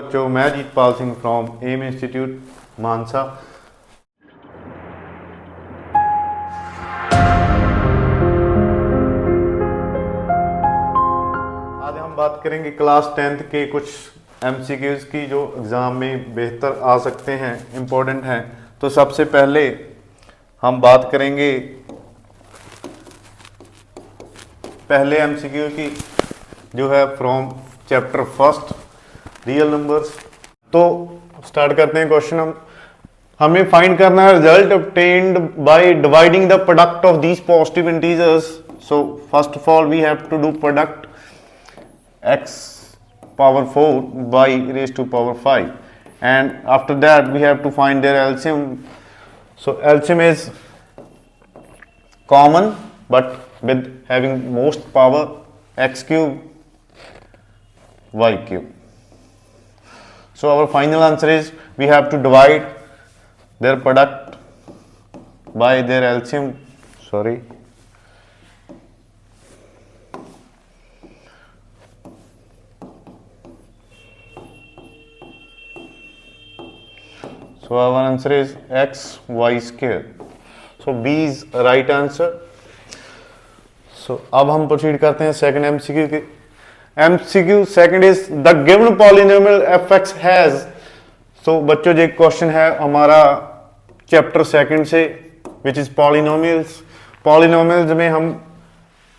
बच्चों, मैं Jeetpal Singh from M institute मानसा। आज हम बात करेंगे क्लास 10th के कुछ एमसीक्यूज की जो एग्ज़ाम में बेहतर आ सकते हैं, इम्पोर्टेंट हैं। तो सबसे पहले हम बात करेंगे पहले एमसीक्यू की, जो है from chapter first real numbers. तो स्टार्ट करते हैं क्वेश्चन। हमें फाइंड करना है result obtained by dividing the product of these positive integers. So first of all we have to do product x power 4 by raised to power 5, and after that we have to find their LCM. So LCM is common but with having most power x cube y cube. So our final answer is we have to divide their product by their LCM. Sorry. So our answer is x y square. So B is right answer. So अब हम proceed करते हैं second MCQ के। MCQ second is the given polynomial fx has. So बच्चों, जो question है हमारा chapter second से, विच इज पॉलिनोमियल्स। पॉलिनोमियल्स में हम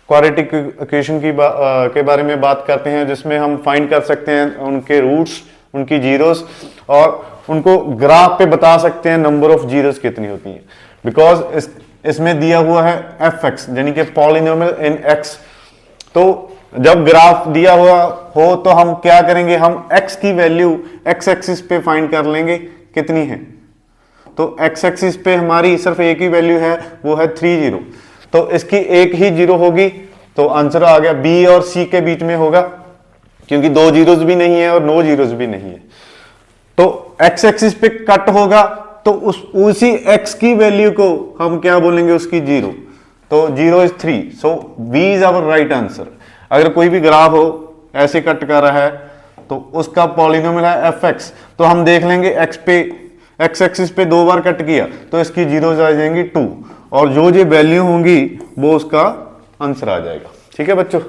क्वाड्रेटिक इक्वेशन के बारे में बात करते हैं, जिसमें हम फाइंड कर सकते हैं उनके रूट्स, उनकी जीरोस, और उनको ग्राफ पे बता सकते हैं नंबर ऑफ जीरोस कितनी होती हैं। बिकॉज इसमें दिया हुआ है fx, यानी कि पॉलिनोमियल इन x। तो जब ग्राफ दिया हुआ हो तो हम क्या करेंगे, हम x की वैल्यू x एक्सिस पे फाइंड कर लेंगे कितनी है। तो x एक्सिस पे हमारी सिर्फ एक ही वैल्यू है, वो है 3 0। तो इसकी एक ही जीरो होगी, तो आंसर आ गया b और c के बीच में होगा, क्योंकि 2 जीरोस भी नहीं है और 9 जीरोस भी नहीं है। तो x एक्सिस पे कट होगा, तो उसी x की वैल्यू को हम क्या बोलेंगे, उसकी जीरो। तो 0 is 3, so b is our right answer. अगर कोई भी ग्राफ हो ऐसे कट कर रहा है तो उसका पॉलिनोमियल है fx, तो हम देख लेंगे x एक्सिस पे 2 बार कट किया तो इसकी जीरोस आ जाएंगी 2, और जो वैल्यू होंगी वो उसका आंसर आ जाएगा। ठीक है बच्चों।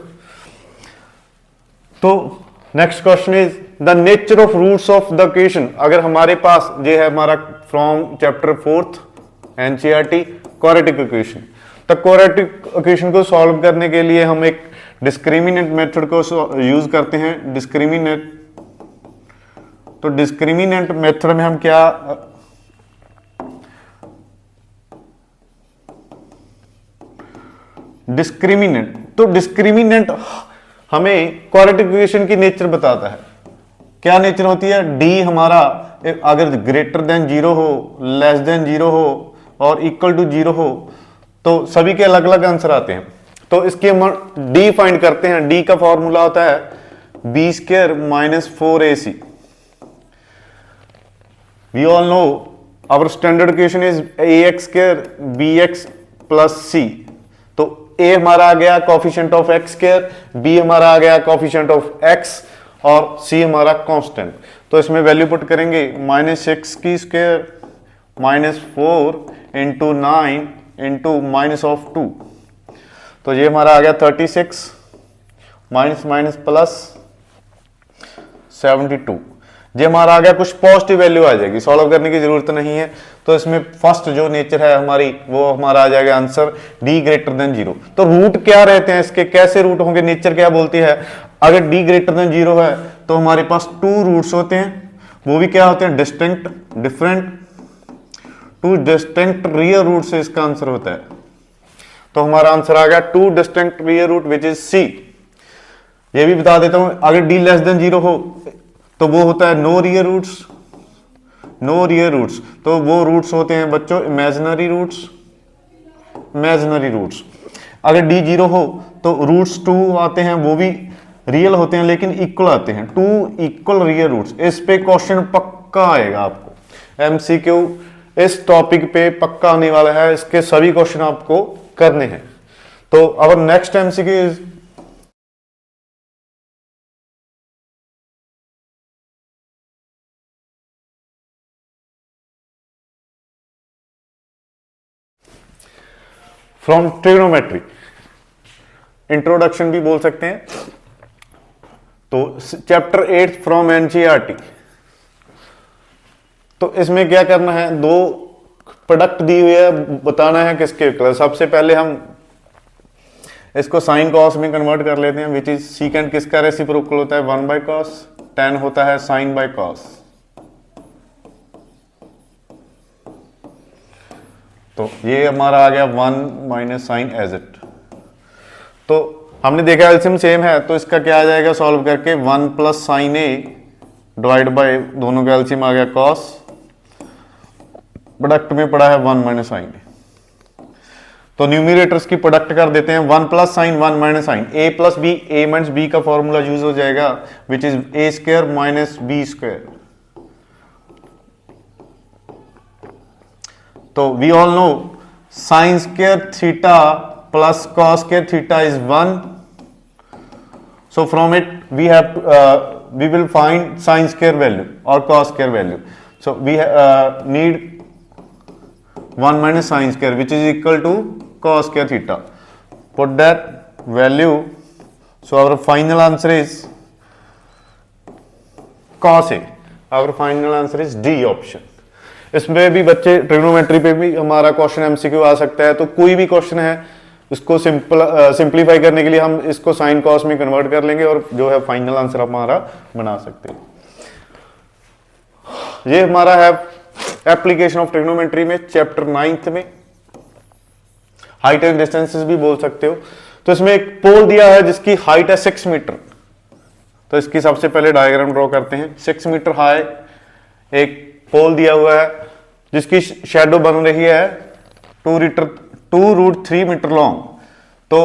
तो next question is the nature of roots of the equation. अगर हमारे पास ये है हमारा from chapter 4th NCERT quadratic equation. तो क्वाड्रेटिक इक्वेशन को सॉल्व करने के लिए हम एक डिस्क्रिमिनेंट मेथड को यूज करते हैं। डिस्क्रिमिनेंट, तो डिस्क्रिमिनेंट मेथड में हम क्या, डिस्क्रिमिनेंट, तो डिस्क्रिमिनेंट हमें क्वाड्रेटिक इक्वेशन की नेचर बताता है। क्या नेचर होती है, डी हमारा अगर ग्रेटर देन 0 हो, लेस देन 0 हो और इक्वल टू 0 हो, तो सभी के अलग अलग आंसर आते हैं। तो इसके हम डी फाइंड करते हैं। डी का फॉर्मूला होता है B square minus 4ac। We all know our standard equation is ax square bx plus c। तो a हमारा आ गया coefficient of x square, b हमारा आ गया कोफिशिएंट ऑफ x, और c हमारा कांस्टेंट। तो इसमें वैल्यू पुट करेंगे -6 की square minus 4 into 9 into minus of 2। तो ये हमारा आ गया 36 माइनस माइनस प्लस 72। ये हमारा आ गया, कुछ पॉजिटिव वैल्यू आ जाएगी, सॉल्व करने की जरूरत नहीं है। तो इसमें फर्स्ट जो नेचर है हमारी, वो हमारा आ जाएगा आंसर d ग्रेटर देन 0। तो रूट क्या रहते हैं इसके, कैसे रूट होंगे, नेचर क्या बोलती है। अगर d ग्रेटर देन 0 है तो हमारे पास 2 रूट्स होते हैं, वो भी क्या होते हैं, distinct, different, 2 distinct real root से इसका आंसर होता है। तो हमारा आंसर आ गया 2 distinct real root which is C. ये भी बता देता हूं, अगर d लेस देन 0 हो तो वो होता है no real roots. No real roots, तो वो रूट्स होते हैं बच्चों इमेजिनरी रूट्स। Imaginary roots. अगर d 0 हो तो रूट्स 2 आते हैं, वो भी रियल होते हैं लेकिन इक्वल आते हैं, 2 इक्वल रियल रूट्स। इस पे क्वेश्चन पक्का आएगा आपको, एमसीक्यू इस टॉपिक पे पक्का आने वाला है, इसके सभी क्वेश्चन आपको करने हैं। तो our next MCQ is from trigonometry, introduction भी बोल सकते हैं। तो चैप्टर 8 फ्रॉम एनसीईआरटी। तो इसमें क्या करना है, दो प्रोडक्ट दी हुई है, बताना है किसके इक्वल। सबसे पहले हम इसको साइन कॉस में कन्वर्ट कर लेते हैं, विच इज सीकेंड किसका रेसिप्रोकल होता है 1 बाय कॉस, tan होता है साइन बाय कॉस। तो ये हमारा आ गया 1 माइनस साइन एज इट। तो हमने देखा एलसीएम सेम है, तो इसका क्या आ जाएगा सॉल्व करके 1 plus sign A divide by, दोनों का एलसीएम आ गया कॉस, प्रोडक्ट में पड़ा है 1 माइनस साइन ए। तो न्यूमिरेटर्स की प्रोडक्ट कर देते हैं, 1 plus sine 1 minus sine, a plus b, a minus b का फॉर्मूला यूज हो जाएगा which is a square minus b square. तो we all know sine square theta plus cos square theta is 1। So from it we have we will find sin square value or cos square value. So we need 1 minus sin square which is equal to cos square theta. Put that value. So our final answer is cos A. Our final answer is D option. इसमें भी बच्चे trigonometry पे भी हमारा question MCQ आ सकता है। तो कोई भी क्वेश्चन है इसको सिंप्लीफाई करने के लिए हम इसको साइन कॉस में कन्वर्ट कर लेंगे और जो है फाइनल आंसर हमारा बना सकते हैं। ये हमारा है एप्लीकेशन ऑफ ट्रिग्नोमेट्री में चैप्टर 9 में, हाइट एंड डिस्टेंसेस भी बोल सकते हो। तो इसमें एक पोल दिया है जिसकी हाइट है 6 मीटर। तो इसकी सबसे पहले डायग्राम ड्रॉ करते हैं। 6 मीटर हाई एक पोल दिया हुआ है जिसकी शैडो बन रही है 2√3 मीटर लॉन्ग। तो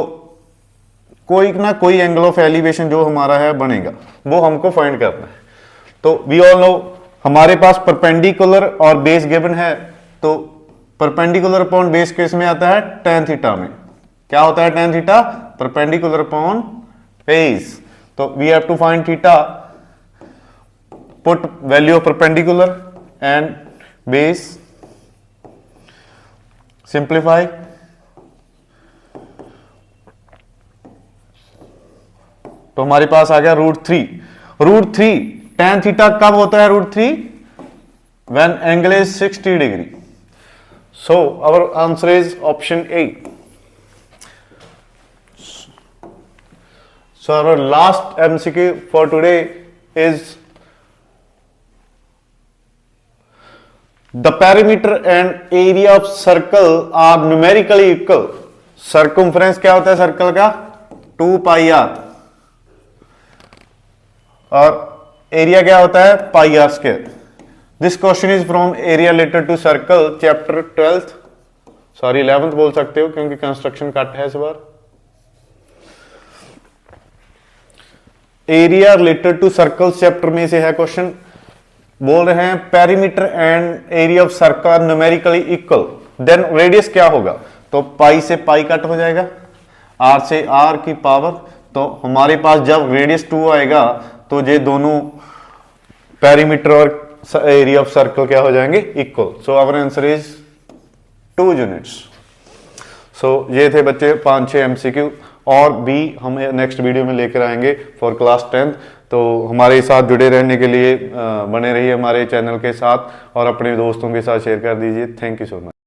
कोई ना कोई एंगल ऑफ एलिवेशन जो हमारा है बनेगा, वो हमको फाइंड करना है। तो वी ऑल नो हमारे पास परपेंडिकुलर और बेस गिवन है। तो परपेंडिकुलर अपॉन बेस केस में आता है tan थीटा में। क्या होता है tan theta? Perpendicular upon base. तो we have to find theta, put value of perpendicular and base, simplify. तो हमारे पास आ गया √3 tan थीटा कब होता है √3? When angle is 60 degree. So our answer is option A. So our last MCQ for today is the perimeter and area of circle are numerically equal. Circumference क्या होता है circle का? 2πr, और area क्या होता है? πr²। This question is from area related to circle chapter 12th, sorry 11th बोल सकते हो क्योंकि कंस्ट्रक्शन कट है इस बार। Area related to circle chapter में से है क्वेश्चन। बोल रहे हैं perimeter and area of circle numerically equal, then radius क्या होगा? तो पाई से पाई कट हो जाएगा, आर से आर की पावर। तो हमारे पास जब रेडियस 2 आएगा तो ये दोनों पेरीमीटर और एरिया ऑफ सर्कल क्या हो जाएंगे? Equal. So our answer is 2 units. So ये थे बच्चे 5-6 एमसीक्यू, और भी हम नेक्स्ट वीडियो में लेकर आएंगे फॉर क्लास 10th। तो हमारे साथ जुड़े रहने के लिए बने रहिए हमारे चैनल के साथ और अपने दोस्तों के साथ शेयर कर दीजिए। Thank you so much.